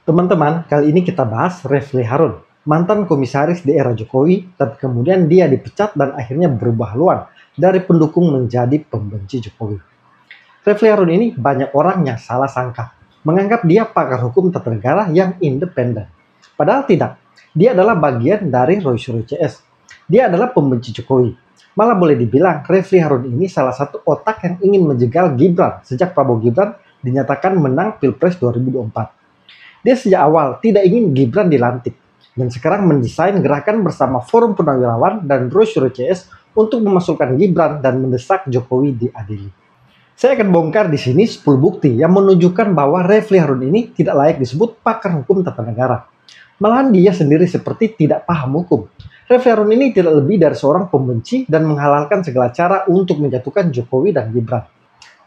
Teman-teman, kali ini kita bahas Refly Harun, mantan komisaris di era Jokowi, tapi kemudian dia dipecat dan akhirnya berubah haluan dari pendukung menjadi pembenci Jokowi. Refly Harun ini banyak orang yang salah sangka, menganggap dia pakar hukum tata negara yang independen. Padahal tidak, dia adalah bagian dari Roy Suryo CS. Dia adalah pembenci Jokowi. Malah boleh dibilang Refly Harun ini salah satu otak yang ingin menjegal Gibran sejak Prabowo Gibran dinyatakan menang Pilpres 2024. Dia sejak awal tidak ingin Gibran dilantik, dan sekarang mendesain gerakan bersama Forum Purnawirawan dan Roy Suryo CS untuk memasukkan Gibran dan mendesak Jokowi diadili. Saya akan bongkar di sini 10 bukti yang menunjukkan bahwa Refly Harun ini tidak layak disebut pakar hukum tata negara. Malahan dia sendiri seperti tidak paham hukum. Refly Harun ini tidak lebih dari seorang pembenci dan menghalalkan segala cara untuk menjatuhkan Jokowi dan Gibran.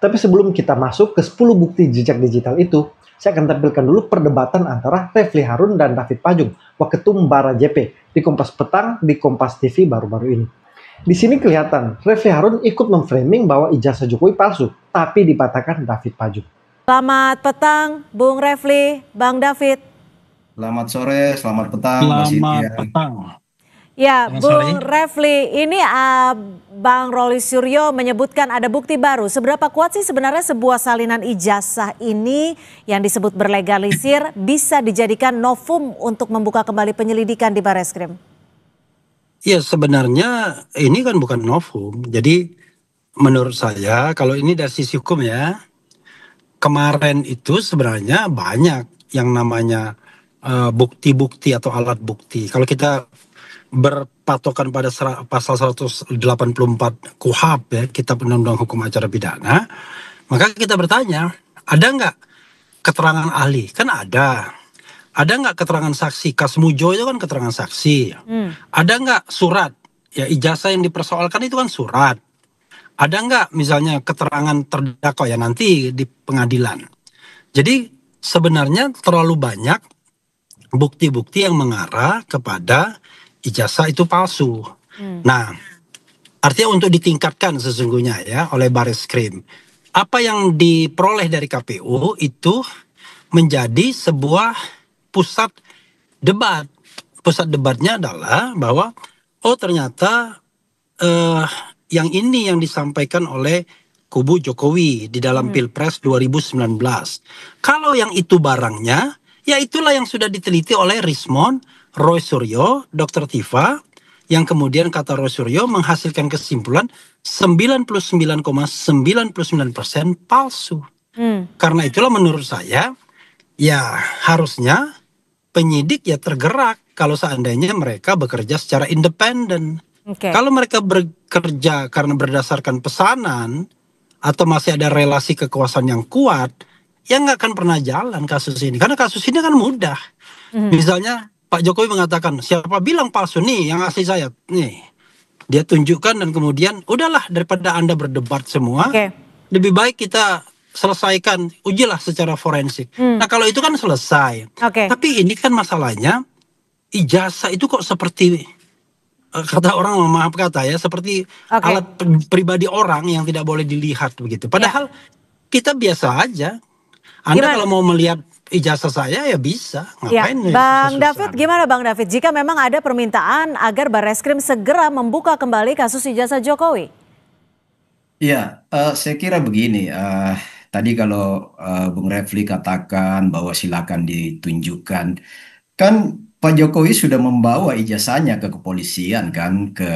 Tapi sebelum kita masuk ke 10 bukti jejak digital itu, saya akan tampilkan dulu perdebatan antara Refly Harun dan David Pajung, Waketum Bara JP, di Kompas Petang, di Kompas TV baru-baru ini. Di sini kelihatan, Refly Harun ikut memframing bahwa ijazah Jokowi palsu, tapi dipatahkan David Pajung. Selamat petang, Bung Refly, Bang David. Selamat sore, selamat petang, Mbak Selamat Cynthia. petang. Ya, Selamat Bung sore. Refly, ini Bang Roy Suryo menyebutkan ada bukti baru. Seberapa kuat sih sebenarnya sebuah salinan ijazah ini yang disebut berlegalisir bisa dijadikan novum untuk membuka kembali penyelidikan di Barreskrim? Ya sebenarnya ini kan bukan novum. Jadi menurut saya kalau ini dari sisi hukum ya, kemarin itu sebenarnya banyak yang namanya bukti-bukti atau alat bukti. Kalau kita berpatokan pada pasal 184 KUHP ya, Kitab Undang-Undang Hukum Acara Pidana, maka kita bertanya, ada nggak keterangan ahli? Kan ada. Ada nggak keterangan saksi? Kasmujo itu kan keterangan saksi. Ada nggak surat? Ya ijazah yang dipersoalkan itu kan surat. Ada nggak misalnya keterangan terdakwa ya nanti di pengadilan. Jadi sebenarnya terlalu banyak bukti-bukti yang mengarah kepada ijazah itu palsu. Nah, artinya untuk ditingkatkan sesungguhnya ya oleh Barreskrim. Apa yang diperoleh dari KPU itu menjadi sebuah pusat debat. Pusat debatnya adalah bahwa ternyata yang ini yang disampaikan oleh kubu Jokowi di dalam Pilpres 2019. Kalau yang itu barangnya, ya itulah yang sudah diteliti oleh Rismond, Roy Suryo, Dr. Tifa, yang kemudian kata Roy Suryo menghasilkan kesimpulan 99,99% palsu. Karena itulah menurut saya, ya harusnya penyidik ya tergerak kalau seandainya mereka bekerja secara independen. Kalau mereka bekerja karena berdasarkan pesanan atau masih ada relasi kekuasaan yang kuat, ya nggak akan pernah jalan kasus ini. Karena kasus ini kan mudah. Misalnya Pak Jokowi mengatakan, siapa bilang palsu nih yang ngasih saya? Nih, dia tunjukkan dan kemudian udahlah daripada Anda berdebat semua, lebih baik kita selesaikan, ujilah secara forensik. Nah kalau itu kan selesai. Tapi ini kan masalahnya, ijazah itu kok seperti kata orang, maaf kata ya, seperti alat pribadi orang yang tidak boleh dilihat begitu. Padahal kita biasa aja. Anda kalau mau melihat ijazah saya ya bisa. Ngapain Bang David, gimana Bang David? Jika memang ada permintaan agar Barreskrim segera membuka kembali kasus ijazah Jokowi. Ya, saya kira begini. Tadi kalau Bung Refly katakan bahwa silakan ditunjukkan, kan Pak Jokowi sudah membawa ijazahnya ke kepolisian kan, ke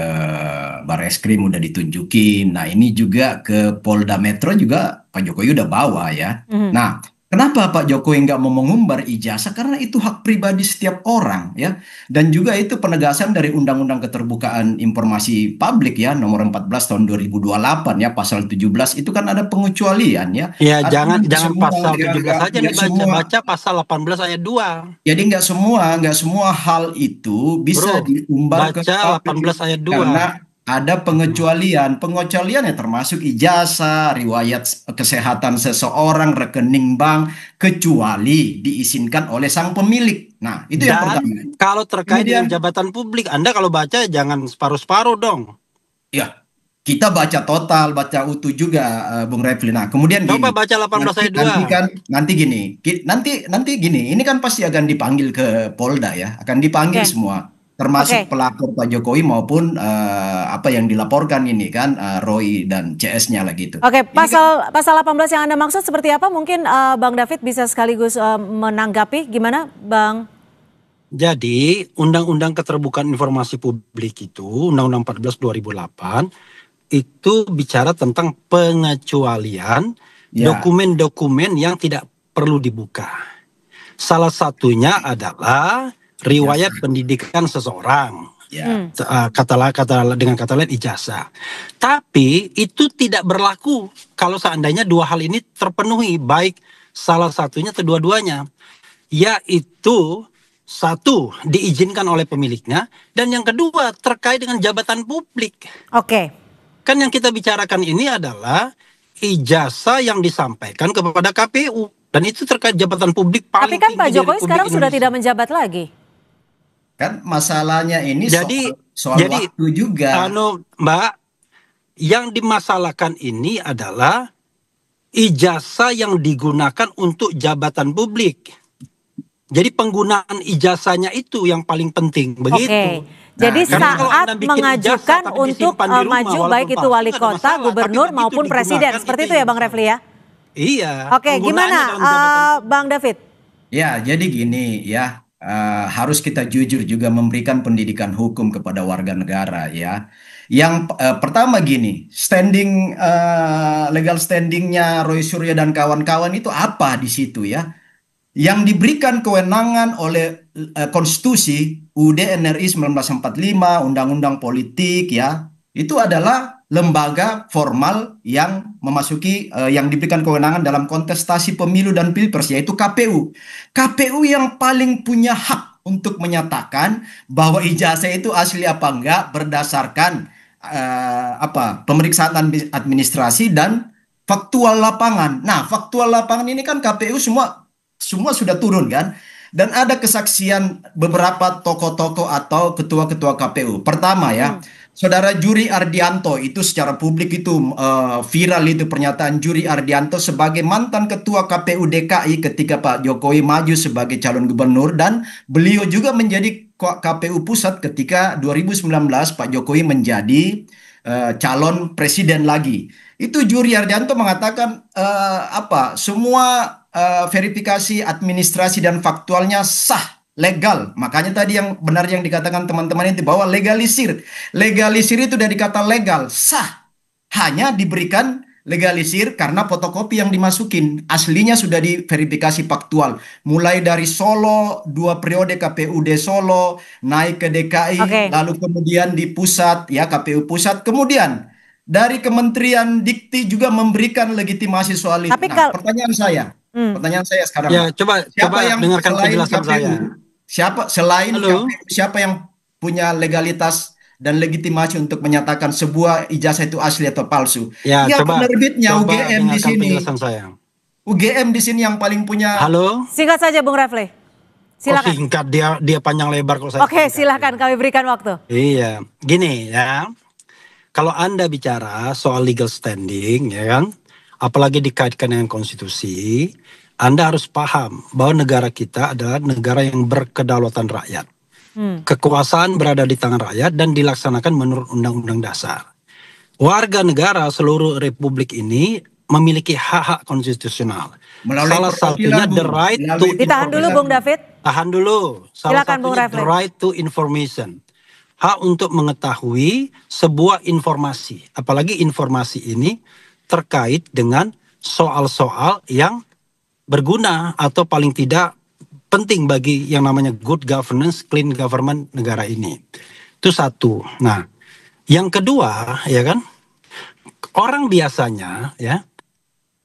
Barreskrim udah ditunjukin. Nah ini juga ke Polda Metro juga Pak Jokowi udah bawa ya. Nah kenapa Pak Jokowi nggak mau mengumbar ijazah? Karena itu hak pribadi setiap orang ya. Dan juga itu penegasan dari Undang-Undang Keterbukaan Informasi Publik ya, nomor 14 tahun 2028 ya, pasal 17 itu kan ada pengecualian ya. Ya Artinya jangan semua, pasal 17 saja dibaca, baca pasal 18 ayat 2. Jadi nggak semua hal itu bisa diumbar ke Baca publik 18 ayat 2. karena ada pengecualian. Pengecualian yang termasuk ijazah, riwayat kesehatan seseorang, rekening bank, kecuali diizinkan oleh sang pemilik. Nah, itu yang pertama. Kalau terkait dengan jabatan publik, Anda kalau baca jangan separuh-separuh dong. Ya, kita baca total, baca utuh juga, Bung Refli. Nah, kemudian Coba gini, baca 18 ayat 2. nanti gini, nanti gini, ini kan pasti akan dipanggil ke Polda ya, akan dipanggil Oke. semua, termasuk Oke. pelapor Pak Jokowi maupun apa yang dilaporkan ini kan, Roy dan CS-nya lah gitu. Oke, Ini kan pasal 18 yang Anda maksud seperti apa? Mungkin Bang David bisa sekaligus menanggapi. Gimana, Bang? Jadi, Undang-Undang Keterbukaan Informasi Publik itu, Undang-Undang 14 2008, itu bicara tentang pengecualian ya, dokumen-dokumen yang tidak perlu dibuka. Salah satunya adalah riwayat pendidikan seseorang. ya, Dengan kata lain ijazah. Tapi itu tidak berlaku kalau seandainya dua hal ini terpenuhi, baik salah satunya atau dua-duanya, yaitu satu diizinkan oleh pemiliknya, dan yang kedua terkait dengan jabatan publik. Oke. Kan yang kita bicarakan ini adalah ijazah yang disampaikan kepada KPU, dan itu terkait jabatan publik Tapi paling kan Pak tinggi di Jokowi Republik sekarang sudah Indonesia. tidak menjabat lagi. kan masalahnya ini Jadi soal waktu juga. Mbak, yang dimasalahkan ini adalah ijazah yang digunakan untuk jabatan publik. Jadi penggunaan ijazahnya itu yang paling penting, begitu. Oke. Jadi karena kalau saat Anda bikin mengajukan ijazah tapi untuk disimpan di rumah, maju walaupun baik itu palsu, wali nggak ada kota, masalah. gubernur Tapi maupun begitu presiden. digunakan, Seperti itu itu ya yang Bang Refli ya? Iya. Oke, gimana Penggunaannya dalam jabatan Bang David? Ya, jadi gini ya, harus kita jujur juga memberikan pendidikan hukum kepada warga negara ya. Yang pertama gini, legal standingnya Roy Suryo dan kawan-kawan itu apa di situ ya? Yang diberikan kewenangan oleh Konstitusi UUD RI 1945, Undang-Undang Politik ya, itu adalah lembaga formal yang memasuki yang diberikan kewenangan dalam kontestasi pemilu dan pilpres, yaitu KPU. KPU yang paling punya hak untuk menyatakan bahwa ijazah itu asli apa enggak berdasarkan pemeriksaan administrasi dan faktual lapangan. Nah, faktual lapangan ini kan KPU semua sudah turun kan, dan ada kesaksian beberapa tokoh-tokoh atau ketua-ketua KPU. Pertama ya, Saudara Juri Ardianto, itu secara publik itu viral itu pernyataan Juri Ardianto sebagai mantan ketua KPU DKI ketika Pak Jokowi maju sebagai calon gubernur, dan beliau juga menjadi KPU pusat ketika 2019 Pak Jokowi menjadi calon presiden lagi. Itu Juri Ardianto mengatakan semua verifikasi administrasi dan faktualnya sah, legal. Makanya tadi yang benar yang dikatakan teman-teman itu bahwa legalisir. Legalisir itu dari kata legal, sah. Hanya diberikan legalisir karena fotokopi yang dimasukin. Aslinya sudah diverifikasi faktual. Mulai dari Solo, 2 periode KPUD Solo, naik ke DKI, lalu kemudian di pusat, ya KPU pusat. Kemudian dari Kementerian Dikti juga memberikan legitimasi soal itu. Tapi nah, pertanyaan saya sekarang, ya, coba yang dengarkan selain penjelasan KPU, saya. selain Halo? KPU, siapa yang punya legalitas dan legitimasi untuk menyatakan sebuah ijazah itu asli atau palsu? Ya, coba penerbitnya UGM di dengarkan sini. penjelasan saya. UGM di sini yang paling punya. Halo? Singkat saja Bung Refli. Silakan. Singkat, dia panjang lebar kok saya. Oke, silakan kami berikan waktu. Iya, gini ya. Kalau Anda bicara soal legal standing, ya kan, apalagi dikaitkan dengan konstitusi, Anda harus paham bahwa negara kita adalah negara yang berkedaulatan rakyat. Kekuasaan berada di tangan rakyat dan dilaksanakan menurut Undang-Undang Dasar. Warga negara seluruh republik ini memiliki hak-hak konstitusional. Salah satunya the right to. Ditahan dulu Bung David. Tahan dulu. Salah Silakan, Bung satunya Refli. the right to information. Hak untuk mengetahui sebuah informasi. Apalagi informasi ini terkait dengan soal-soal yang berguna atau paling tidak penting bagi yang namanya good governance, clean government negara ini. Itu satu. Nah, yang kedua, ya kan, orang biasanya ya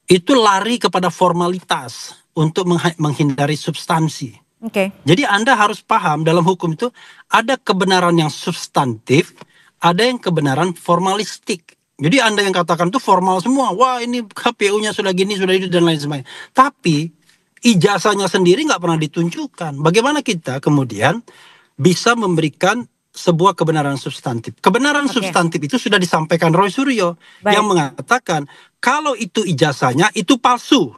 itu lari kepada formalitas untuk menghindari substansi. Oke. Jadi Anda harus paham dalam hukum itu ada kebenaran yang substantif, ada yang kebenaran formalistik. Jadi Anda yang katakan itu formal semua. Wah, ini KPU-nya sudah gini, sudah itu dan lain sebagainya. Tapi ijazahnya sendiri nggak pernah ditunjukkan. Bagaimana kita kemudian bisa memberikan sebuah kebenaran substantif. Kebenaran Oke. substantif itu sudah disampaikan Roy Suryo Baik. yang mengatakan kalau itu ijazahnya itu palsu.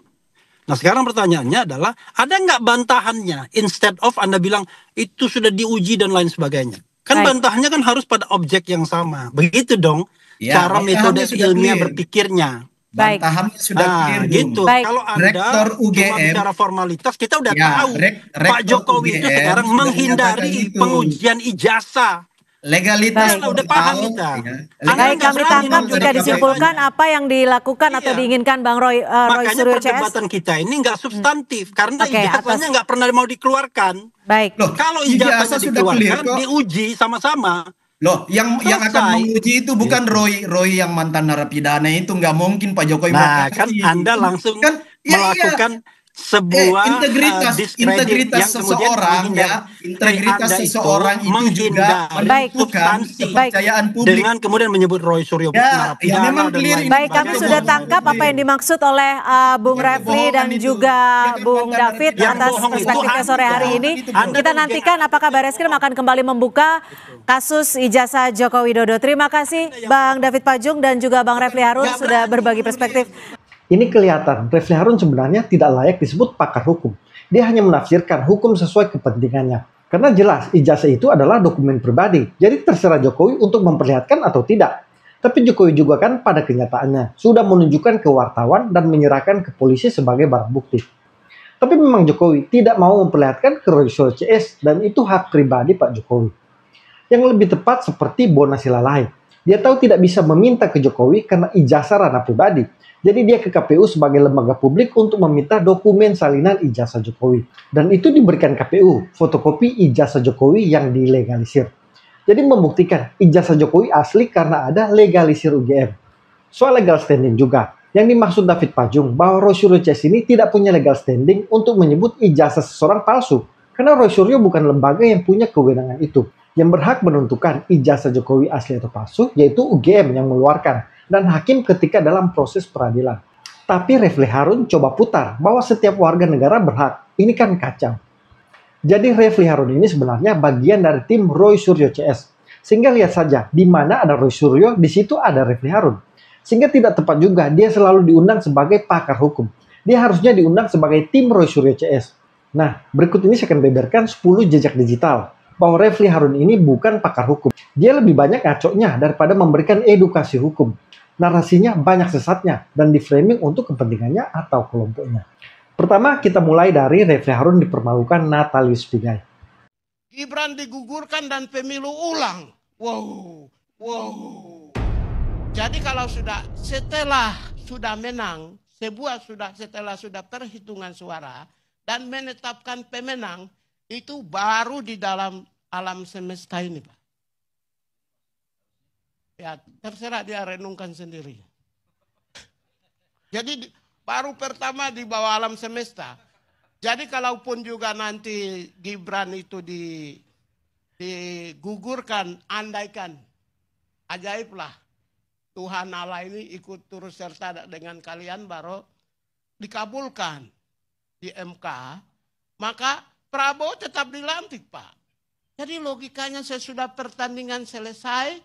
Nah sekarang pertanyaannya adalah ada nggak bantahannya? Instead of Anda bilang itu sudah diuji dan lain sebagainya. Kan Baik. bantahannya kan harus pada objek yang sama. Begitu dong Ya, cara bantahannya metode sudah ilmiah clear. berpikirnya. Baik. Bantahannya sudah clear, Nah Bung. gitu. Baik. Kalau Anda Rektor cuma UGM, bicara formalitas, kita udah ya, tahu Pak rektor Jokowi itu UGM sekarang sudah menghindari menyatakan itu. pengujian ijazah. Legalitas Baik. Udah paham total, kita. ya. Anda Baik, nggak kami berani tangkap memberi juga dari disimpulkan KPU-nya. apa yang dilakukan atau Iya. diinginkan Bang Roy Makanya Suryo CS. perdebatan kita ini nggak substantif karena Oke, ijazahnya atas- nggak pernah mau dikeluarkan. Baik. Loh, Kalau ijazah ijazahnya sudah clear dikeluarkan, kok. diuji sama-sama. Loh, yang akan Selesai. menguji itu bukan Gitu. Roy yang mantan narapidana itu, nggak mungkin Pak Jokowi mau Nah, kan kasih. Anda langsung Kan, ya, melakukan sebuah integritas diskredit yang kemudian seseorang, menghindar. ya, integritas Anda seseorang itu juga menghindari Baik. menentukan substansi kepercayaan publik. dengan kemudian menyebut Roy Suryo Ya, narapidana memang dan clear lain ini. Baik, kami Itu sudah bohong, tangkap itu apa yang dimaksud oleh Bung Bukan Refli kebohongan dan itu. juga Dia kan Bung mantan David narapidana. Yang atas bohong itu perspektifnya sore Anda. hari ini. Itu bohong. Kita nantikan apakah Bareskrim akan kembali membuka kasus ijazah Joko Widodo. Terima kasih Bang David Pajung dan juga Bang Refli Harun sudah berbagi perspektif. Ini kelihatan Refli Harun sebenarnya tidak layak disebut pakar hukum. Dia hanya menafsirkan hukum sesuai kepentingannya. Karena jelas ijazah itu adalah dokumen pribadi. Jadi terserah Jokowi untuk memperlihatkan atau tidak. Tapi Jokowi juga kan pada kenyataannya sudah menunjukkan ke wartawan dan menyerahkan ke polisi sebagai barang bukti. Tapi memang Jokowi tidak mau memperlihatkan ke Roy Suryo CS dan itu hak pribadi Pak Jokowi. Yang lebih tepat seperti Bona Silalahi. Dia tahu tidak bisa meminta ke Jokowi karena ijazah ranah pribadi. Jadi dia ke KPU sebagai lembaga publik untuk meminta dokumen salinan ijazah Jokowi. Dan itu diberikan KPU, fotokopi ijazah Jokowi yang dilegalisir. Jadi membuktikan ijazah Jokowi asli karena ada legalisir UGM. Soal legal standing juga, yang dimaksud David Pajung bahwa Roy Suryo CS ini tidak punya legal standing untuk menyebut ijazah seseorang palsu. Karena Roy Suryo bukan lembaga yang punya kewenangan itu. Yang berhak menentukan ijazah Jokowi asli atau palsu yaitu UGM yang mengeluarkan dan hakim ketika dalam proses peradilan. Tapi Refli Harun coba putar bahwa setiap warga negara berhak. Ini kan kacau. Jadi Refli Harun ini sebenarnya bagian dari tim Roy Suryo CS. Sehingga lihat saja, di mana ada Roy Suryo, di situ ada Refli Harun. Sehingga tidak tepat juga dia selalu diundang sebagai pakar hukum. Dia harusnya diundang sebagai tim Roy Suryo CS. Nah, berikut ini saya akan beberkan 10 jejak digital bahwa Refli Harun ini bukan pakar hukum. Dia lebih banyak ngaconya daripada memberikan edukasi hukum. Narasinya banyak sesatnya dan diframing untuk kepentingannya atau kelompoknya. Pertama, kita mulai dari Refli Harun dipermalukan Natalius Pigai. Gibran digugurkan dan pemilu ulang. Wow. Jadi kalau setelah sudah menang, setelah sudah perhitungan suara dan menetapkan pemenang, itu baru di dalam alam semesta ini, Pak. Ya, terserah dia renungkan sendiri. Jadi baru pertama di bawah alam semesta. Jadi kalaupun juga nanti Gibran itu digugurkan, andaikan, ajaib lah. Tuhan Allah ini ikut turut serta dengan kalian baru dikabulkan di MK. Maka Prabowo tetap dilantik, Pak. Jadi logikanya sesudah pertandingan selesai,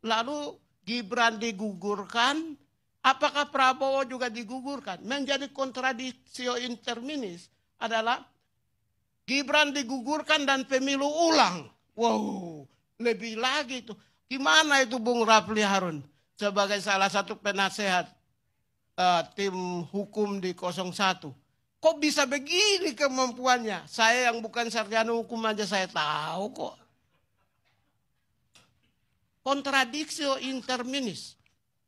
lalu Gibran digugurkan, apakah Prabowo juga digugurkan? Menjadi kontradiksi interminis adalah Gibran digugurkan dan pemilu ulang. Wow, lebih lagi itu. Gimana itu Bung Refli Harun sebagai salah satu penasehat tim hukum di 01? Kok bisa begini kemampuannya? Saya yang bukan sarjana hukum aja saya tahu kok. Kontradiksi interminis.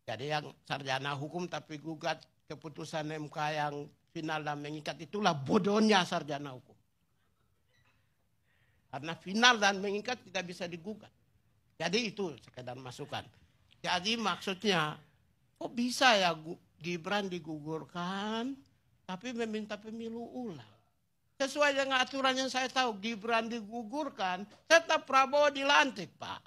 Jadi yang sarjana hukum tapi gugat keputusan MK yang final dan mengikat, itulah bodohnya sarjana hukum. Karena final dan mengikat tidak bisa digugat. Jadi itu sekedar masukan. Jadi maksudnya kok bisa ya Gibran digugurkan tapi meminta pemilu ulang. Sesuai dengan aturan yang saya tahu, Gibran digugurkan tetap Prabowo dilantik, Pak.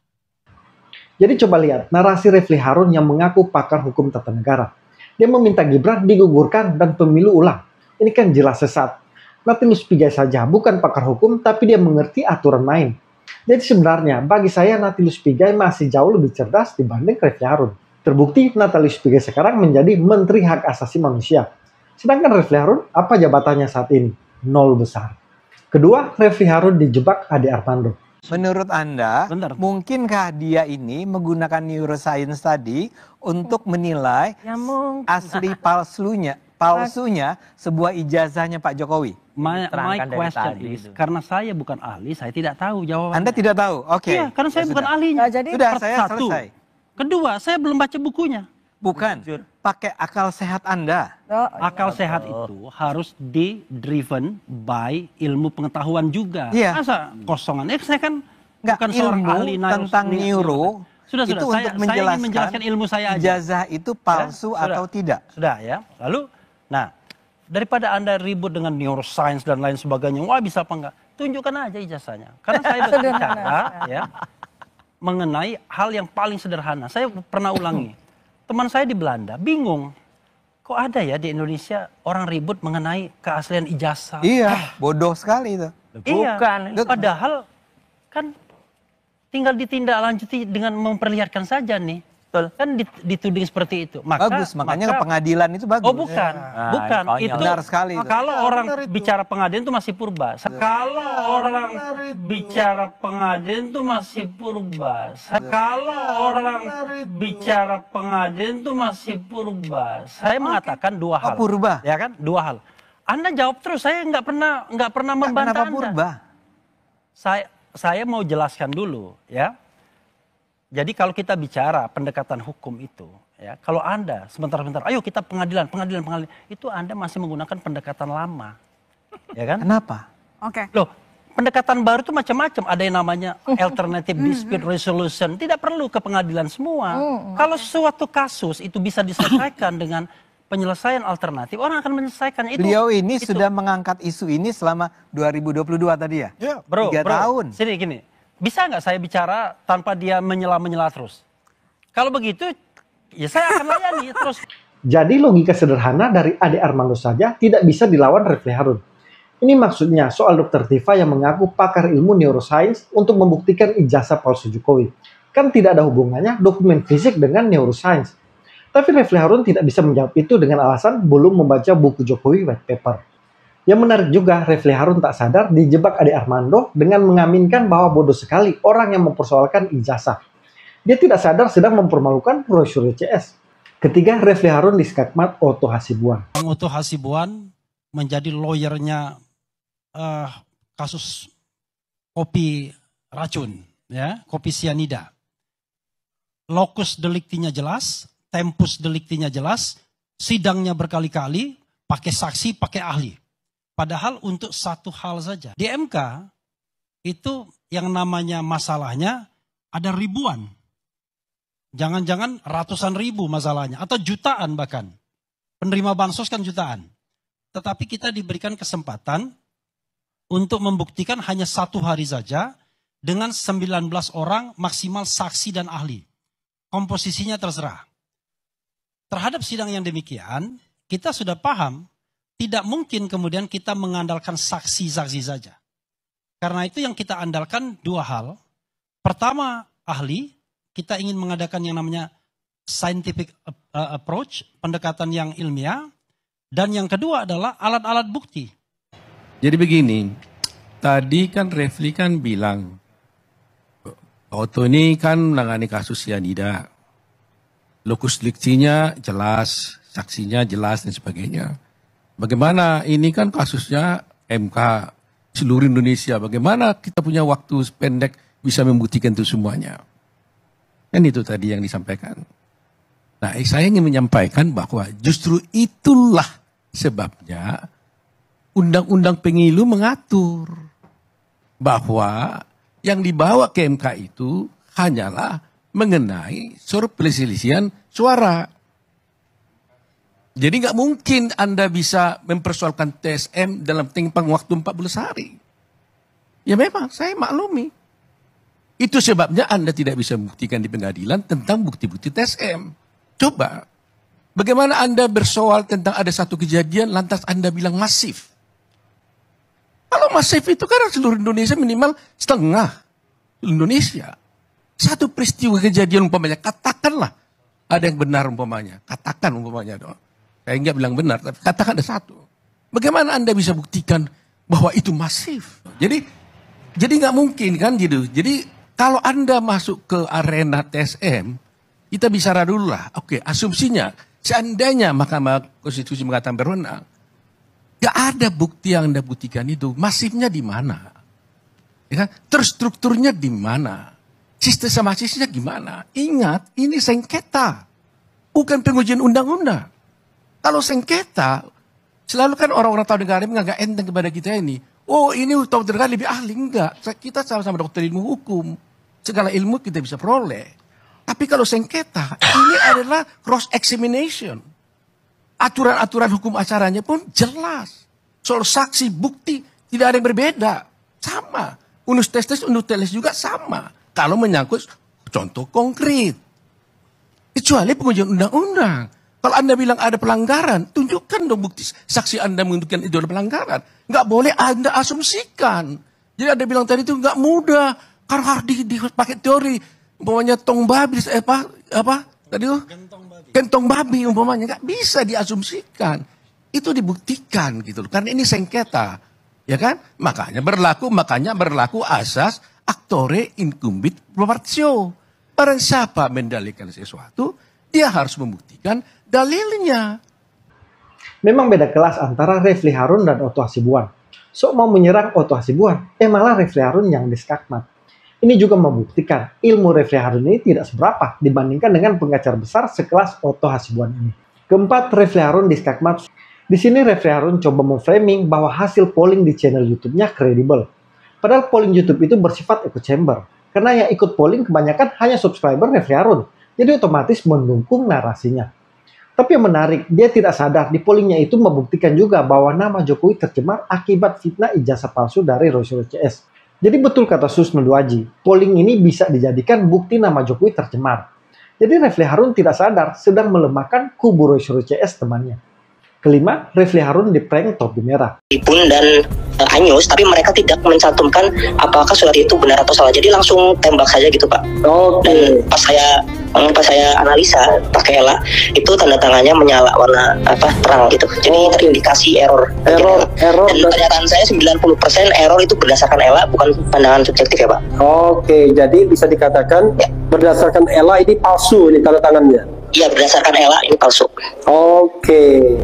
Jadi coba lihat narasi Refli Harun yang mengaku pakar hukum tata negara. Dia meminta Gibran digugurkan dan pemilu ulang. Ini kan jelas sesat. Natalius Pigai saja bukan pakar hukum tapi dia mengerti aturan main. Jadi sebenarnya bagi saya Natalius Pigai masih jauh lebih cerdas dibanding Refli Harun. Terbukti Natalius Pigai sekarang menjadi Menteri Hak Asasi Manusia. Sedangkan Refli Harun, apa jabatannya saat ini? Nol besar. Kedua, Refli Harun dijebak Ade Armando. Menurut Anda, Bentar. mungkinkah dia ini menggunakan neuroscience tadi untuk menilai asli palsunya sebuah ijazahnya Pak Jokowi? My Terangkan dari question tadi is, itu. karena saya bukan ahli, saya tidak tahu jawabannya. Anda tidak tahu? Oke. Iya, karena saya Ya bukan sudah. ahlinya. Nah, jadi Sudah, Part saya satu. selesai. Kedua, saya belum baca bukunya. Bukan. Pakai akal sehat Anda. Akal sehat itu harus di-driven by ilmu pengetahuan juga. Iya. Masa kosongan? Saya kan Nggak, bukan seorang ilmu ahli tentang neuro Sudah, itu saya untuk ingin menjelaskan ilmu saya aja. ijazah itu palsu Ya, sudah. atau tidak. Sudah ya. Lalu, nah, daripada Anda ribut dengan neuroscience dan lain sebagainya, wah bisa apa enggak? Tunjukkan aja ijazahnya. Karena saya berbicara ya mengenai hal yang paling sederhana. Saya pernah ulangi. Teman saya di Belanda bingung. Kok ada ya di Indonesia orang ribut mengenai keaslian ijazah? Iya, bodoh sekali itu. Iya, padahal kan tinggal ditindaklanjuti dengan memperlihatkan saja nih. Kan dituding seperti itu. Bagus, makanya ke pengadilan itu bagus. Oh bukan, bukan. Itu benar sekali itu. kalau orang bicara pengadilan itu masih purba. Kalau orang bicara pengadilan itu masih purba. Kalau orang bicara pengadilan itu masih purba. Saya mengatakan dua hal. Purba. Ya kan? Dua hal. Anda jawab terus. Saya nggak pernah membantah Kenapa Anda. purba? Saya mau jelaskan dulu ya. Jadi kalau kita bicara pendekatan hukum itu, ya, kalau Anda sebentar-sebentar, ayo kita pengadilan, itu Anda masih menggunakan pendekatan lama, ya kan? Kenapa? Oke. Loh, pendekatan baru itu macam-macam. Ada yang namanya alternative dispute resolution, tidak perlu ke pengadilan semua. Kalau suatu kasus itu bisa diselesaikan dengan penyelesaian alternatif, orang akan menyelesaikannya. Beliau ini sudah mengangkat isu ini selama 2022 tadi ya? Bro, 3 tahun. Sini gini. Bisa nggak saya bicara tanpa dia menyela-menyela terus? Kalau begitu, ya saya akan layani terus. Jadi logika sederhana dari Ade Armando saja tidak bisa dilawan Refli Harun. Ini maksudnya soal Dr. Tifa yang mengaku pakar ilmu neuroscience untuk membuktikan ijazah palsu Jokowi. Kan tidak ada hubungannya dokumen fisik dengan neuroscience. Tapi Refli Harun tidak bisa menjawab itu dengan alasan belum membaca buku Jokowi white paper. Yang menarik juga, Refli Harun tak sadar dijebak Ade Armando dengan mengaminkan bahwa bodoh sekali orang yang mempersoalkan ijazah. Dia tidak sadar sedang mempermalukan Roy Suryo CS. Ketiga, Refli Harun diskakmat Otto Hasibuan. Otto Hasibuan menjadi lawyernya kasus kopi racun, ya, kopi sianida. Lokus deliktinya jelas, tempus deliktinya jelas, sidangnya berkali-kali, pakai saksi, pakai ahli. Padahal untuk satu hal saja. Di MK itu yang namanya masalahnya ada ribuan. Jangan-jangan ratusan ribu masalahnya. Atau jutaan bahkan. Penerima bansos kan jutaan. Tetapi kita diberikan kesempatan untuk membuktikan hanya 1 hari saja. Dengan 19 orang maksimal saksi dan ahli. Komposisinya terserah. Terhadap sidang yang demikian, kita sudah paham. Tidak mungkin kemudian kita mengandalkan saksi-saksi saja. Karena itu yang kita andalkan 2 hal. Pertama, ahli. Kita ingin mengadakan yang namanya scientific approach, pendekatan yang ilmiah. Dan yang kedua adalah alat-alat bukti. Jadi begini, tadi kan Refli kan bilang, Otto ini kan menangani kasus sianida. Lokus deliktinya jelas, saksinya jelas dan sebagainya. Bagaimana ini kan kasusnya MK seluruh Indonesia. Bagaimana kita punya waktu pendek bisa membuktikan itu semuanya. Kan itu tadi yang disampaikan. Nah, saya ingin menyampaikan bahwa justru itulah sebabnya Undang-Undang Pemilu mengatur bahwa yang dibawa ke MK itu hanyalah mengenai soal perselisihan suara. Jadi nggak mungkin Anda bisa mempersoalkan TSM dalam tempo waktu 14 hari. Ya memang, saya maklumi. Itu sebabnya Anda tidak bisa membuktikan di pengadilan tentang bukti-bukti TSM. Coba, bagaimana Anda bersoal tentang ada satu kejadian, lantas Anda bilang masif. Kalau masif itu kan seluruh Indonesia minimal setengah. Indonesia. Satu peristiwa kejadian umpamanya, katakanlah ada yang benar umpamanya, katakan umpamanya dong. Saya nggak bilang benar, tapi katakan ada satu. Bagaimana Anda bisa buktikan bahwa itu masif? Jadi nggak mungkin kan gitu. Jadi kalau Anda masuk ke arena TSM, kita bicara dulu lah. Oke, asumsinya seandainya Mahkamah Konstitusi mengatakan berwenang, nggak ada bukti yang Anda buktikan itu. Masifnya di mana? Ya kan? Terstrukturnya di mana? Sistematisnya gimana? Ingat, ini sengketa, bukan pengujian undang-undang. Kalau sengketa, selalu kan orang-orang tahu negara menganggap enteng kepada kita ini. Oh, ini tahu negara lebih ahli. Enggak, kita sama-sama dokter ilmu hukum. Segala ilmu kita bisa peroleh. Tapi kalau sengketa, ini adalah cross examination. Aturan-aturan hukum acaranya pun jelas. Soal saksi, bukti, tidak ada yang berbeda. Sama. Unus testes juga sama. Kalau menyangkut contoh konkret. Kecuali pengujian undang-undang. Kalau Anda bilang ada pelanggaran, tunjukkan dong bukti saksi Anda menunjukkan itu ada pelanggaran. Nggak boleh Anda asumsikan. Jadi Anda bilang tadi itu nggak mudah. Karena harus dipakai teori. Umpamanya tong babi, apa tadi itu? Gentong babi umpamanya. Nggak bisa diasumsikan. Itu dibuktikan gitu loh. Karena ini sengketa. Ya kan? Makanya berlaku asas actore incumbit probatio. Barang siapa mendalilkan sesuatu, dia harus membuktikan dalilnya. Memang beda kelas antara Refli Harun dan Otto Hasibuan. Sok mau menyerang Otto Hasibuan, malah Refli Harun yang diskakmat. Ini juga membuktikan ilmu Refli Harun ini tidak seberapa dibandingkan dengan pengacara besar sekelas Otto Hasibuan ini. Keempat, Refli Harun diskakmat. Di sini Refli Harun coba memframing bahwa hasil polling di channel YouTube-nya kredibel. Padahal polling YouTube itu bersifat echo chamber. Karena yang ikut polling kebanyakan hanya subscriber Refli Harun. Jadi otomatis mendukung narasinya. Tapi yang menarik, dia tidak sadar di pollingnya itu membuktikan juga bahwa nama Jokowi tercemar akibat fitnah ijazah palsu dari Roysuryo CS. Jadi betul kata Susno Duaji, polling ini bisa dijadikan bukti nama Jokowi tercemar. Jadi Refli Harun tidak sadar sedang melemahkan kubu Roysuryo CS temannya. Kelima, Refli Harun diprank topi merah. Ipun dan Anyus, tapi mereka tidak mencantumkan apakah surat itu benar atau salah. Jadi langsung tembak saja gitu, Pak. Dan pas saya analisa pakai ELA, itu tanda tangannya menyala warna terang gitu. Jadi terindikasi error. Dan pernyataan saya 90% error itu berdasarkan ELA, bukan pandangan subjektif ya, Pak. Oke, jadi bisa dikatakan berdasarkan ELA ini palsu ini tanda tangannya. Iya, berdasarkan ELA ini palsu. Oke.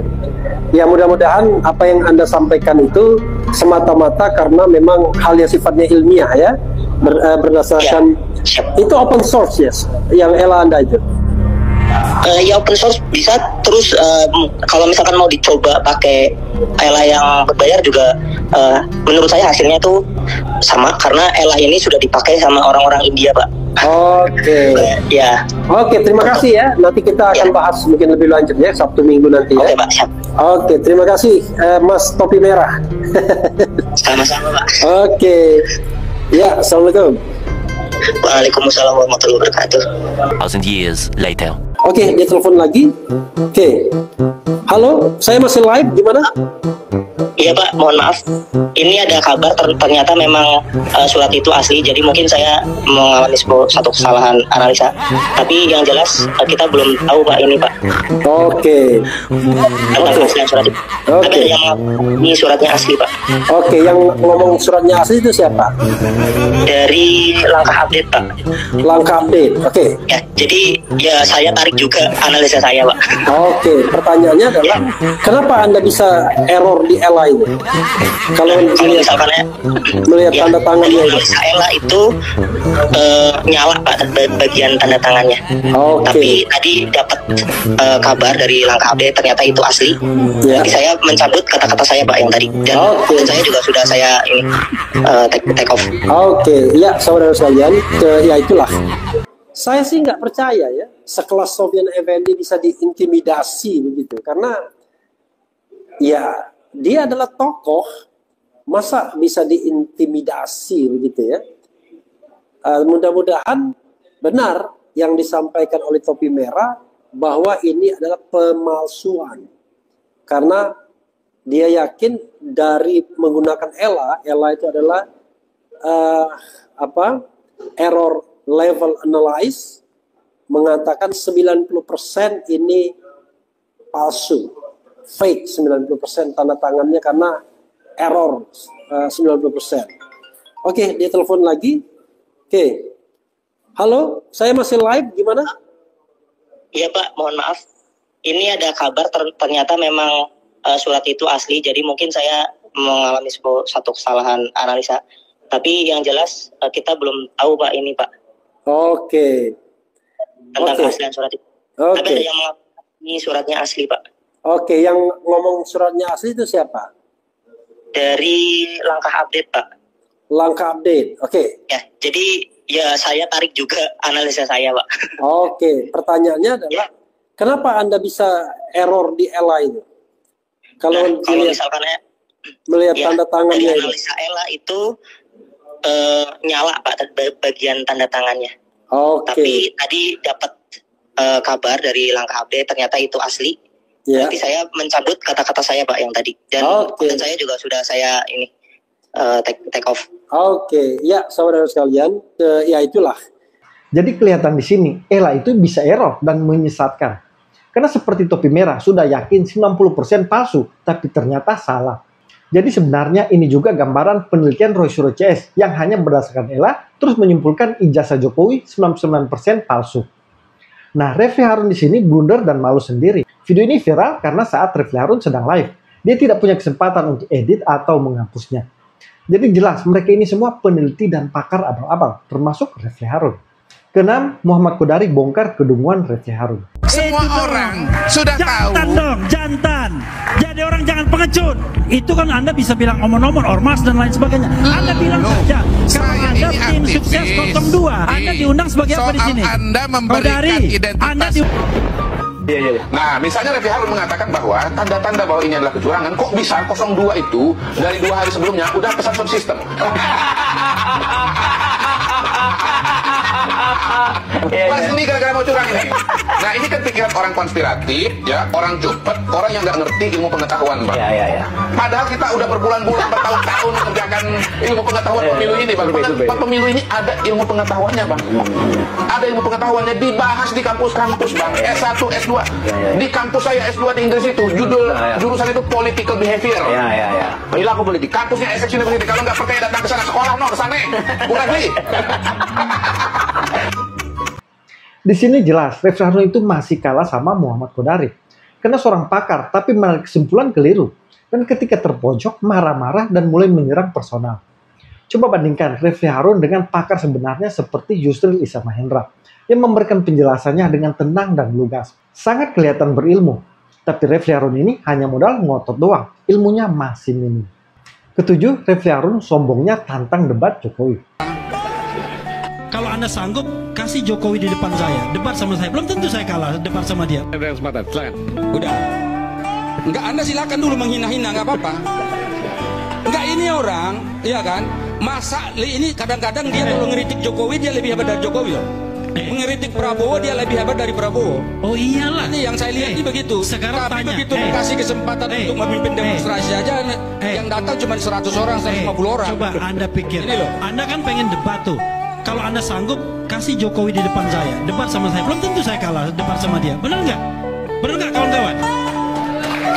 Ya mudah-mudahan apa yang Anda sampaikan itu semata-mata karena memang hal yang sifatnya ilmiah ya. Berdasarkan itu open source yes. Yang ELA Anda itu. Ya open source bisa, terus kalau misalkan mau dicoba pakai ELA yang berbayar juga menurut saya hasilnya tuh sama karena ELA ini sudah dipakai sama orang-orang India, Pak. Oke. Ya. Oke, terima kasih ya. Nanti kita akan bahas mungkin lebih lanjut ya Sabtu Minggu nanti ya. Oke, Pak, siap. Oke, terima kasih Mas Topi Merah. Sama-sama, Pak. Oke. Ya, Assalamualaikum. Waalaikumsalam warahmatullahi wabarakatuh. 1,000 years later. Oke, dia telepon lagi. Oke. Halo, saya masih live. Gimana? Iya, Pak, mohon maaf. Ini ada kabar ternyata memang surat itu asli. Jadi mungkin saya mengalami satu kesalahan analisa. Tapi yang jelas kita belum tahu, Pak, ini, Pak. Oke. Tentang keaslian surat itu. Tapi ada yang mengaku ini suratnya asli, Pak. Oke, yang ngomong suratnya asli itu siapa? Dari Langkah Update, Pak. Langkah Update. Oke. Ya, jadi ya saya tarik juga analisa saya, Pak. Oke, pertanyaannya adalah kenapa Anda bisa error di ELA ini? Kalau misalkan melihat tanda tangannya analisa ELA itu nyala, Pak, bagian tanda tangannya. Tapi tadi dapat kabar dari Langkah Update ternyata itu asli. Jadi saya mencabut kata-kata saya, Pak, yang tadi. Dan saya juga sudah saya ini take off. Oke, ya saudara sekalian, ya itulah. Saya sih nggak percaya ya sekelas Sofyan Effendi bisa diintimidasi begitu, karena ya dia adalah tokoh, masa bisa diintimidasi begitu ya. Mudah-mudahan benar yang disampaikan oleh Topi Merah bahwa ini adalah pemalsuan, karena dia yakin dari menggunakan ELA itu adalah error level analyze mengatakan 90% ini palsu, fake 90% tanda tangannya karena error 90%. Oke, dia telepon lagi. Oke. Halo, saya masih live, gimana? Iya Pak, mohon maaf. Ini ada kabar ternyata memang surat itu asli, jadi mungkin saya mengalami satu kesalahan analisa. Tapi yang jelas kita belum tahu Pak ini Pak. Oke. Tentang keaslian surat itu. Tapi ada yang mengatakan ini suratnya asli Pak. Oke, yang ngomong suratnya asli itu siapa? Dari Langkah Update Pak. Langkah Update, oke. Ya, jadi ya saya tarik juga analisa saya Pak. Oke, pertanyaannya adalah kenapa Anda bisa error di ELA itu? Kalau misalkan melihat tanda tangannya dari analisa ELA itu nyala Pak bagian tanda tangannya. Tapi tadi dapat kabar dari Langkah Update ternyata itu asli. Nanti saya mencabut kata-kata saya Pak yang tadi dan saya juga sudah saya ini take off. Oke, ya saudara sekalian, ya itulah. Jadi kelihatan di sini ELA itu bisa error dan menyesatkan. Karena seperti topi merah sudah yakin 90% palsu, tapi ternyata salah. Jadi sebenarnya ini juga gambaran penelitian Roy Suryo CS yang hanya berdasarkan ELA terus menyimpulkan ijazah Jokowi 99% palsu. Nah, Refli Harun di sini blunder dan malu sendiri. Video ini viral karena saat Refli Harun sedang live. Dia tidak punya kesempatan untuk edit atau menghapusnya. Jadi jelas mereka ini semua peneliti dan pakar abang-abang, termasuk Refli Harun. Keenam, Muhammad Kodari bongkar kedunguan Refli Harun. Semua orang sudah tahu. Jantan dong, jantan. Jadi orang jangan pengecut. Itu kan Anda bisa bilang omong-omong, ormas dan lain sebagainya. Anda bilang saja, kalau Anda tim sukses 02, Anda diundang sebagai apa di sini? Anda memberikan identitas. Nah, misalnya Refli Harun mengatakan bahwa tanda-tanda bahwa ini adalah kecurangan, kok bisa 02 itu dari 2 hari sebelumnya udah pesan subsistem. Pas ini gara-gara mau curang ini. Nah, ini kan pikiran orang konspiratif, ya, orang cepet, orang yang nggak ngerti ilmu pengetahuan, Bang. Padahal kita udah berbulan-bulan, bertahun-tahun mengerjakan ilmu pengetahuan pemilu ini, Bang. Pemilu ini ada ilmu pengetahuannya, Bang. Ada ilmu pengetahuannya dibahas di kampus-kampus, Bang. S1, S2. Di kampus saya S2 di Inggris itu, jurusan itu political behavior. Perilaku politik. Kampusnya Essex University. Kalau nggak percaya datang ke sana, sekolah ke sana. Bukan beli. Di sini jelas Refli Harun itu masih kalah sama Muhammad Kodari. Karena seorang pakar tapi menarik kesimpulan keliru. Dan ketika terpojok marah-marah dan mulai menyerang personal. Coba bandingkan Refli Harun dengan pakar sebenarnya seperti Yusril Iza Mahendra yang memberikan penjelasannya dengan tenang dan lugas. Sangat kelihatan berilmu. Tapi Refli Harun ini hanya modal ngotot doang. Ilmunya masih minim. Ketujuh, Refli Harun sombongnya tantang debat Jokowi. Kalau Anda sanggup, kasih Jokowi di depan saya, debat sama saya. Belum tentu saya kalah debat sama dia. Udah. Enggak, Anda silakan dulu menghina-hina, nggak apa-apa. Enggak, ini orang, iya kan? Masa ini kadang-kadang dia kalau ngeritik Jokowi dia lebih hebat dari Jokowi loh. Mengeritik Prabowo dia lebih hebat dari Prabowo. Oh iyalah. Ini yang saya lihat ini begitu. Sekarang tapi tanya, begitu dikasih kesempatan untuk memimpin demonstrasi aja, yang datang cuma 100 orang, 150 orang. Coba Anda pikir, ini loh. Anda kan pengen debat tuh. Kalau Anda sanggup, kasih Jokowi di depan saya, debat sama saya. Belum tentu saya kalah debat sama dia. Benar nggak? Benar nggak kawan-kawan?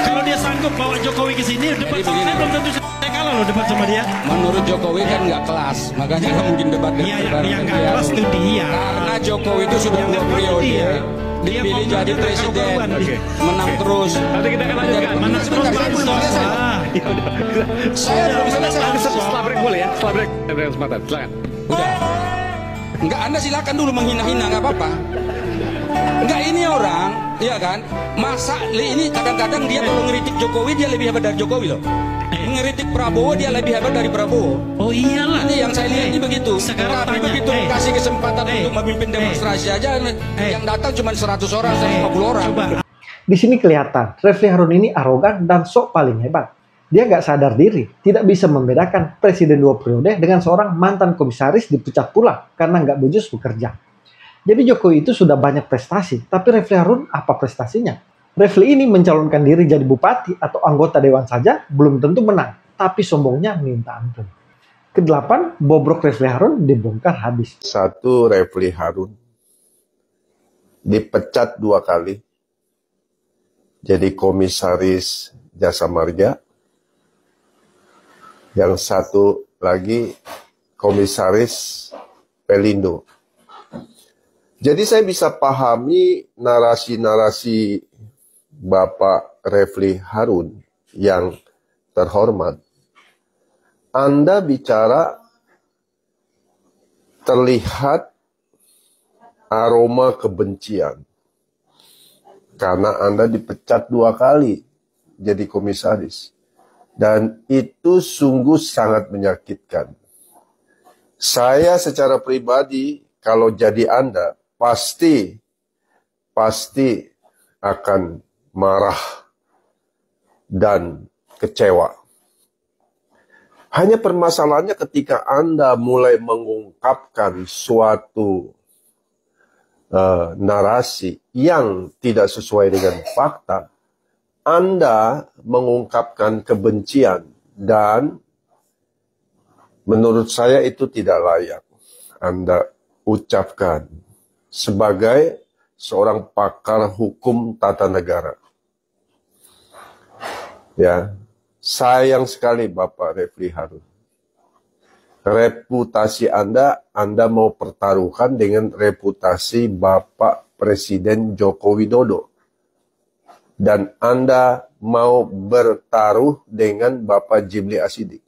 Kalau dia sanggup bawa Jokowi ke sini, debat sama saya, belum tentu saya kalah loh debat sama dia. Menurut Jokowi kan nggak kelas, makanya nggak mungkin debat dengan yang nggak kelas itu dia. Karena Jokowi itu sudah 2 periode. Dipilih jadi presiden, menang terus. Nanti kita akan lanjutkan. Menang terus Saya belum selesai. Setelah break boleh ya? Setelah break, ada kesempatan. Silakan. Udah. Enggak, Anda silakan dulu menghina-hina, nggak apa-apa. Enggak, ini orang, iya kan? Masa ini kadang-kadang dia kalau ngeritik Jokowi dia lebih hebat dari Jokowi loh. Mengeritik Prabowo dia lebih hebat dari Prabowo. Oh iyalah. Ini yang saya lihat ini begitu. Sekarang tapi tanya, begitu dikasih kesempatan untuk memimpin demonstrasi aja, yang datang cuma 100 orang, 150 orang. Coba. Di sini kelihatan Refli Harun ini arogan dan sok paling hebat. Dia nggak sadar diri, tidak bisa membedakan presiden 2 periode dengan seorang mantan komisaris dipecat pula karena nggak becus bekerja. Jadi Jokowi itu sudah banyak prestasi, tapi Refli Harun apa prestasinya? Refli ini mencalonkan diri jadi bupati atau anggota dewan saja belum tentu menang, tapi sombongnya minta ampun. Kedelapan, bobrok Refli Harun dibongkar habis. Satu, Refli Harun dipecat 2 kali. Jadi komisaris Jasa Marga. Yang satu lagi komisaris Pelindo. Jadi saya bisa pahami narasi-narasi Bapak Refli Harun yang terhormat. Anda bicara terlihat aroma kebencian karena Anda dipecat 2 kali jadi komisaris, dan itu sungguh sangat menyakitkan. Saya secara pribadi kalau jadi Anda pasti akan marah dan kecewa. Hanya permasalahannya ketika Anda mulai mengungkapkan suatu narasi yang tidak sesuai dengan fakta, Anda mengungkapkan kebencian, dan menurut saya itu tidak layak Anda ucapkan sebagai seorang pakar hukum tata negara. Ya. Sayang sekali Bapak Refli Harun. Reputasi Anda mau pertaruhkan dengan reputasi Bapak Presiden Joko Widodo. Dan Anda mau bertaruh dengan Bapak Jimli Asidik.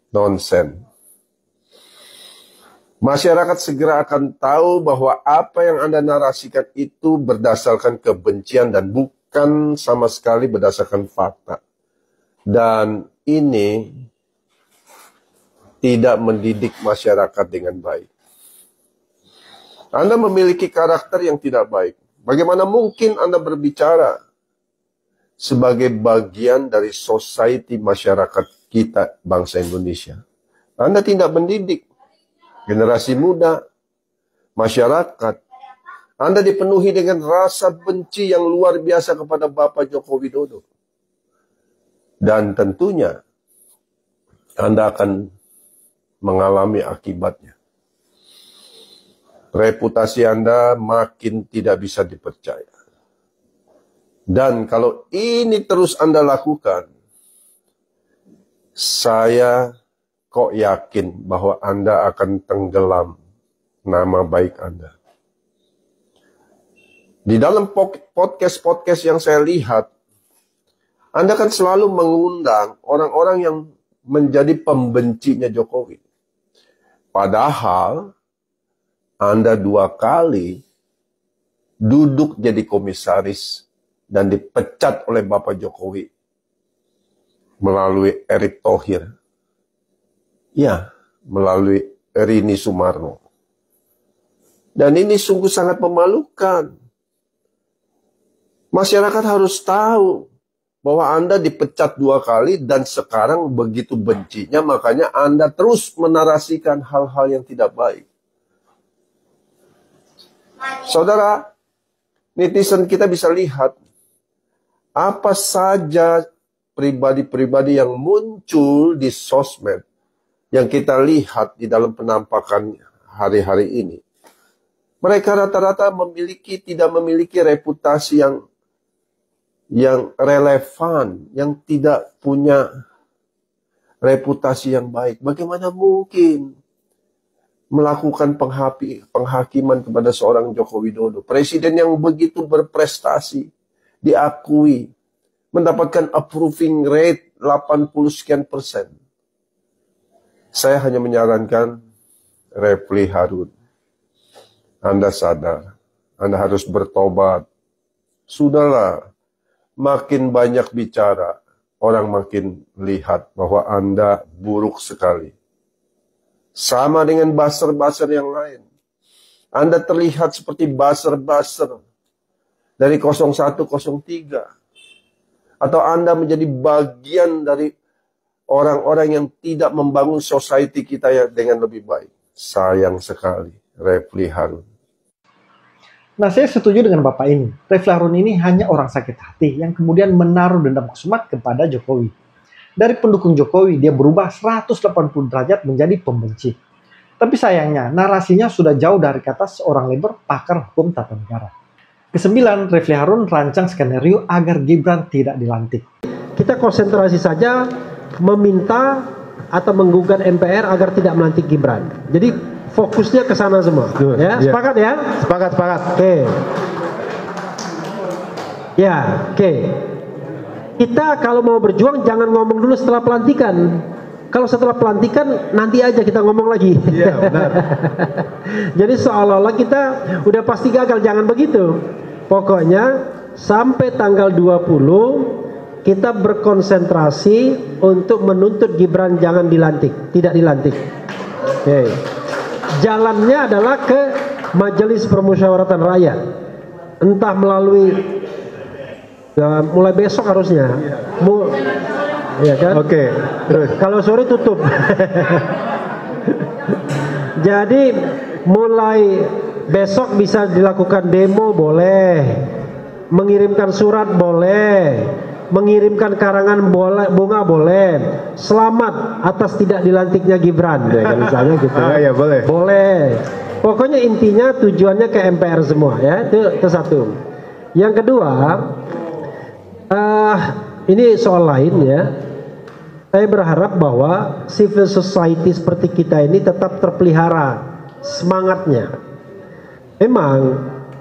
Nonsen. Masyarakat segera akan tahu bahwa apa yang Anda narasikan itu berdasarkan kebencian dan bukan sama sekali berdasarkan fakta. Dan ini tidak mendidik masyarakat dengan baik. Anda memiliki karakter yang tidak baik. Bagaimana mungkin Anda berbicara sebagai bagian dari society masyarakat kita, bangsa Indonesia? Anda tidak mendidik generasi muda, masyarakat. Anda dipenuhi dengan rasa benci yang luar biasa kepada Bapak Joko Widodo. Dan tentunya Anda akan mengalami akibatnya. Reputasi Anda makin tidak bisa dipercaya. Dan kalau ini terus Anda lakukan, saya kok yakin bahwa Anda akan tenggelam nama baik Anda. Di dalam podcast-podcast yang saya lihat, Anda kan selalu mengundang orang-orang yang menjadi pembencinya Jokowi. Padahal Anda 2 kali duduk jadi komisaris dan dipecat oleh Bapak Jokowi melalui Erick Thohir. Ya, melalui Rini Sumarno. Dan ini sungguh sangat memalukan. Masyarakat harus tahu bahwa Anda dipecat 2 kali dan sekarang begitu bencinya, makanya Anda terus menarasikan hal-hal yang tidak baik. Saudara, netizen kita bisa lihat apa saja pribadi-pribadi yang muncul di sosmed yang kita lihat di dalam penampakan hari-hari ini. Mereka rata-rata tidak memiliki reputasi yang relevan, yang tidak punya reputasi yang baik. Bagaimana mungkin melakukan penghakiman kepada seorang Joko Widodo, presiden yang begitu berprestasi, diakui, mendapatkan approving rate 80 sekian %. Saya hanya menyarankan Refli Harun, Anda sadar, Anda harus bertobat. Sudahlah, makin banyak bicara, orang makin lihat bahwa Anda buruk sekali. Sama dengan buzzer-buzzer yang lain. Anda terlihat seperti buzzer-buzzer dari 0103. Atau Anda menjadi bagian dari orang-orang yang tidak membangun society kita dengan lebih baik. Sayang sekali, Refli Harun. Nah, saya setuju dengan Bapak ini. Refli Harun ini hanya orang sakit hati yang kemudian menaruh dendam kesumat kepada Jokowi. Dari pendukung Jokowi, dia berubah 180 derajat menjadi pembenci. Tapi sayangnya, narasinya sudah jauh dari kata seorang labor pakar hukum tata negara. Kesembilan, Refli Harun rancang skenario agar Gibran tidak dilantik. Kita konsentrasi saja meminta atau menggugat MPR agar tidak melantik Gibran. Jadi fokusnya ke sana semua. Ya, sepakat ya? Sepakat. Oke. Ya, oke. Kita kalau mau berjuang jangan ngomong dulu setelah pelantikan. Kalau setelah pelantikan nanti aja kita ngomong lagi. Iya, benar. Jadi seolah-olah kita udah pasti gagal, jangan begitu. Pokoknya sampai tanggal 20 kita berkonsentrasi untuk menuntut Gibran jangan dilantik, tidak dilantik. Oke. Jalannya adalah ke Majelis Permusyawaratan Rakyat. Entah melalui mulai besok harusnya. Ya kan? Oke. Terus kalau sore tutup. Jadi mulai besok bisa dilakukan demo boleh, mengirimkan surat boleh, mengirimkan karangan bunga boleh. Selamat atas tidak dilantiknya Gibran, ya kan, misalnya gitu. Ya boleh. Boleh. Pokoknya intinya tujuannya ke MPR semua ya. Itu satu. Yang kedua, ini soal lain ya. Saya berharap bahwa civil society seperti kita ini tetap terpelihara semangatnya. Memang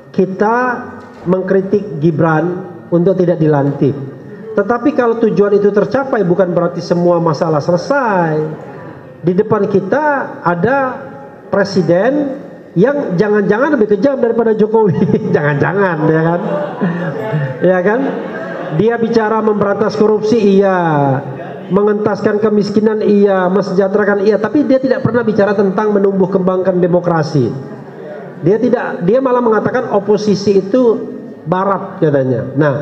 kita mengkritik Gibran untuk tidak dilantik. Tetapi kalau tujuan itu tercapai bukan berarti semua masalah selesai. Di depan kita ada presiden yang jangan-jangan lebih kejam daripada Jokowi. Jangan-jangan ya kan. Ya kan? Dia bicara memberantas korupsi iya, mengentaskan kemiskinan iya, mesejahterakan iya, tapi dia tidak pernah bicara tentang menumbuh kembangkan demokrasi. Dia malah mengatakan oposisi itu barat katanya. Nah,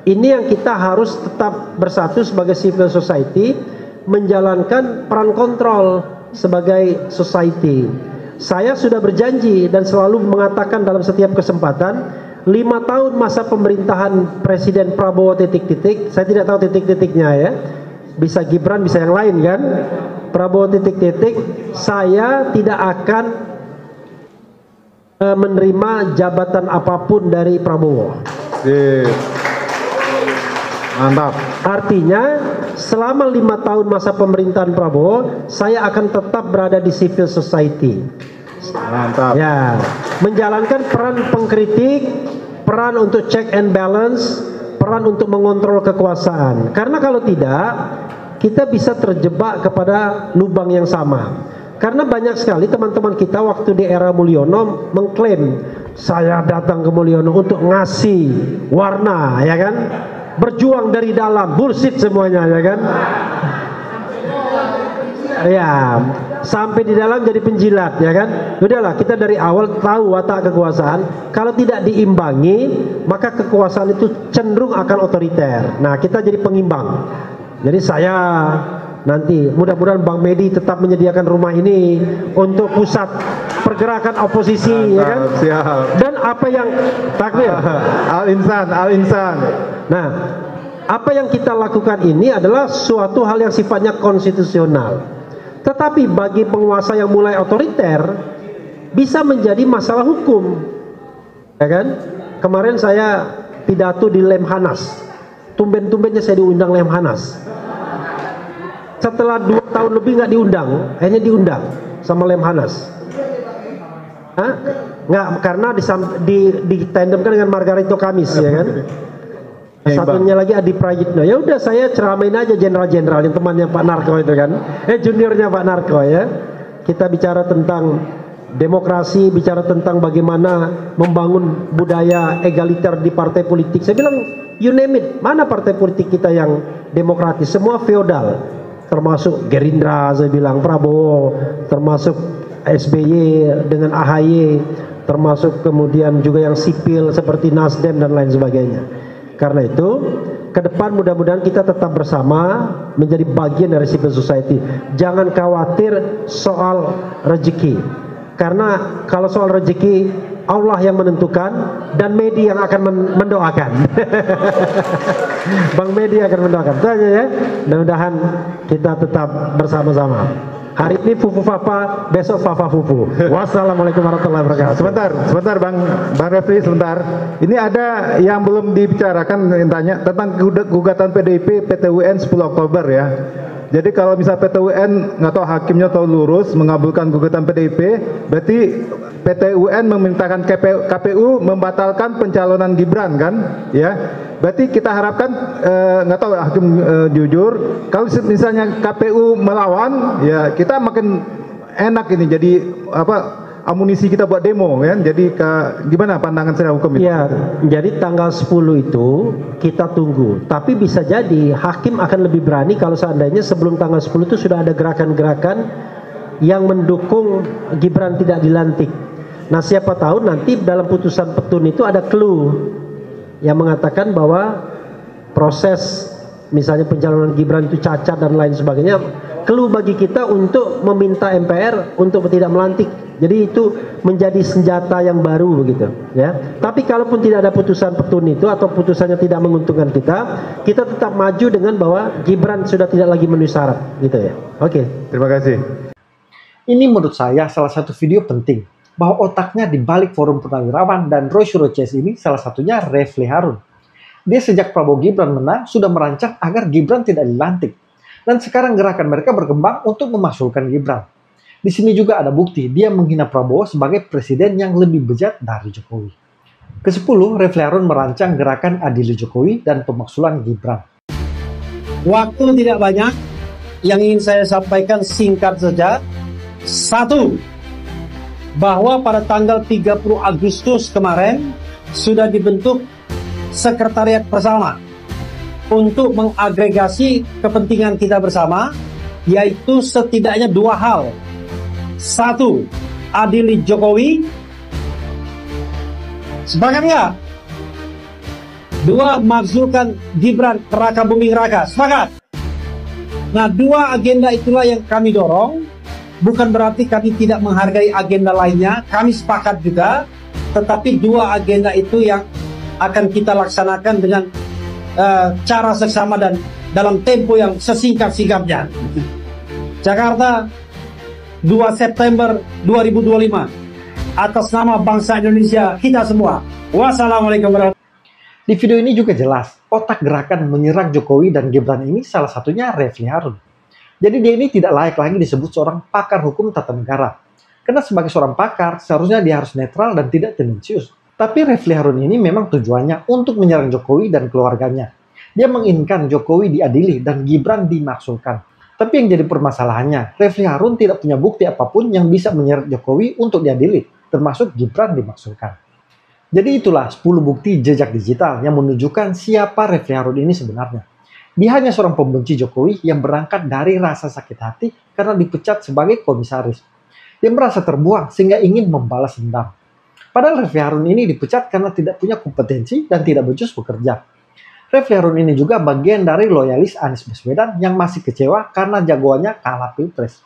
ini yang kita harus tetap bersatu sebagai civil society, menjalankan peran kontrol sebagai society. Saya sudah berjanji dan selalu mengatakan dalam setiap kesempatan 5 tahun masa pemerintahan Presiden Prabowo titik-titik, saya tidak tahu titik-titiknya ya, bisa Gibran bisa yang lain kan, Prabowo titik-titik, saya tidak akan menerima jabatan apapun dari Prabowo. Mantap. Artinya selama 5 tahun masa pemerintahan Prabowo, saya akan tetap berada di civil society. Mantap. Ya, menjalankan peran pengkritik, peran untuk check and balance, peran untuk mengontrol kekuasaan. Karena kalau tidak, kita bisa terjebak kepada lubang yang sama. Karena banyak sekali teman-teman kita waktu di era Mulyono mengklaim saya datang ke Mulyono untuk ngasih warna, ya kan? Berjuang dari dalam, bullshit semuanya, ya kan? Ya, sampai di dalam jadi penjilat, ya kan? Udahlah, kita dari awal tahu watak kekuasaan. Kalau tidak diimbangi, maka kekuasaan itu cenderung akan otoriter. Nah, kita jadi pengimbang. Jadi saya nanti mudah-mudahan Bang Medi tetap menyediakan rumah ini untuk pusat pergerakan oposisi, ya kan? Siap. Dan apa yang takbir al-insan. Nah, apa yang kita lakukan ini adalah suatu hal yang sifatnya konstitusional. Tetapi bagi penguasa yang mulai otoriter bisa menjadi masalah hukum, ya kan? Kemarin saya pidato di Lemhanas, tumben-tumbennya saya diundang Lemhanas. Setelah 2 tahun lebih nggak diundang, akhirnya diundang sama Lemhanas. Nggak, karena ditandemkan dengan Margarito Kamis, ya kan? Satunya lagi Adi Prayitno. Ya udah, saya ceramain aja jenderal-jenderal yang temannya Pak Narko itu kan, juniornya Pak Narko ya. Kita bicara tentang demokrasi, bicara tentang bagaimana membangun budaya egaliter di partai politik. Saya bilang, you name it, mana partai politik kita yang demokratis? Semua feodal, termasuk Gerindra, saya bilang Prabowo, termasuk SBY dengan AHY, termasuk kemudian juga yang sipil seperti Nasdem dan lain sebagainya. Karena itu, ke depan mudah-mudahan kita tetap bersama menjadi bagian dari civil society. Jangan khawatir soal rezeki. Karena kalau soal rezeki Allah yang menentukan dan Medi yang akan mendoakan. Bang Medi akan mendoakan. Itu aja ya. Mudah-mudahan kita tetap bersama-sama. Hari ini Fufu Fafa, besok Fafa Fufu. Wassalamualaikum warahmatullahi wabarakatuh. Sebentar Bang Refli, sebentar. Ini ada yang belum dibicarakan, tanya tentang gugatan PDIP PT UN 10 Oktober ya. Jadi kalau misal PT UN nggak tahu hakimnya tahu lurus mengabulkan gugatan PDIP, berarti PT UN memintakan KPU membatalkan pencalonan Gibran kan, ya. Berarti kita harapkan nggak tahu hakim jujur. Kalau misalnya KPU melawan, ya kita makin enak ini jadi amunisi kita buat demo kan. Jadi gimana pandangan saya hukum itu? Ya, jadi tanggal 10 itu kita tunggu. Tapi bisa jadi hakim akan lebih berani kalau seandainya sebelum tanggal 10 itu sudah ada gerakan-gerakan yang mendukung Gibran tidak dilantik. Nah, siapa tahu nanti dalam putusan petun itu ada clue yang mengatakan bahwa proses misalnya pencalonan Gibran itu cacat dan lain sebagainya. Clue bagi kita untuk meminta MPR untuk tidak melantik. Jadi itu menjadi senjata yang baru begitu ya. Tapi kalaupun tidak ada putusan petun itu atau putusannya tidak menguntungkan kita tetap maju dengan bahwa Gibran sudah tidak lagi memenuhi syarat gitu ya. Oke, terima kasih. Ini menurut saya salah satu video penting bahwa otaknya di balik Forum Purnawirawan dan Roy Suryo CS ini salah satunya Refli Harun. Dia sejak Prabowo Gibran menang sudah merancang agar Gibran tidak dilantik. Dan sekarang gerakan mereka berkembang untuk memasukkan Gibran. Di sini juga ada bukti dia menghina Prabowo sebagai presiden yang lebih bejat dari Jokowi. Ke-10, Refli Harun merancang gerakan Adili Jokowi dan pemaksulan Gibran. Waktu tidak banyak, yang ingin saya sampaikan singkat saja. 1. Bahwa pada tanggal 30 Agustus kemarin sudah dibentuk sekretariat bersama untuk mengagregasi kepentingan kita bersama, yaitu setidaknya 2 hal. 1. Adili Jokowi. Sepakat nggak? 2. Makzulkan Gibran Raka Buming Raka. Sepakat? Nah, 2 agenda itulah yang kami dorong. Bukan berarti kami tidak menghargai agenda lainnya. Kami sepakat juga. Tetapi 2 agenda itu yang akan kita laksanakan dengan cara seksama dan dalam tempo yang sesingkat-singkatnya. Jakarta, 2 September 2025. Atas nama bangsa Indonesia kita semua. Wassalamualaikum warahmatullahi wabarakatuh. Di video ini juga jelas, otak gerakan menyerang Jokowi dan Gibran ini salah satunya Refli Harun. Jadi dia ini tidak layak lagi disebut seorang pakar hukum tata negara. Karena sebagai seorang pakar, seharusnya dia harus netral dan tidak tendensius. Tapi Refli Harun ini memang tujuannya untuk menyerang Jokowi dan keluarganya. Dia menginginkan Jokowi diadili dan Gibran dimaksulkan. Tapi yang jadi permasalahannya, Refli Harun tidak punya bukti apapun yang bisa menyeret Jokowi untuk diadili, termasuk Gibran dimaksulkan. Jadi itulah 10 bukti jejak digital yang menunjukkan siapa Refli Harun ini sebenarnya. Dia hanya seorang pembenci Jokowi yang berangkat dari rasa sakit hati karena dipecat sebagai komisaris. Dia merasa terbuang sehingga ingin membalas dendam. Padahal Refli Harun ini dipecat karena tidak punya kompetensi dan tidak becus bekerja. Refli Harun ini juga bagian dari loyalis Anies Baswedan yang masih kecewa karena jagoannya kalah pilpres.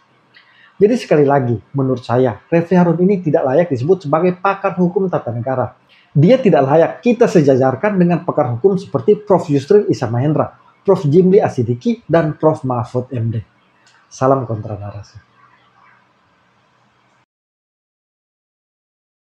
Jadi sekali lagi, menurut saya, Refli Harun ini tidak layak disebut sebagai pakar hukum tata negara. Dia tidak layak kita sejajarkan dengan pakar hukum seperti Prof. Yusril Issa Mahendra, Prof. Jimli Asidiki, dan Prof. Mahfud MD. Salam kontra narasi.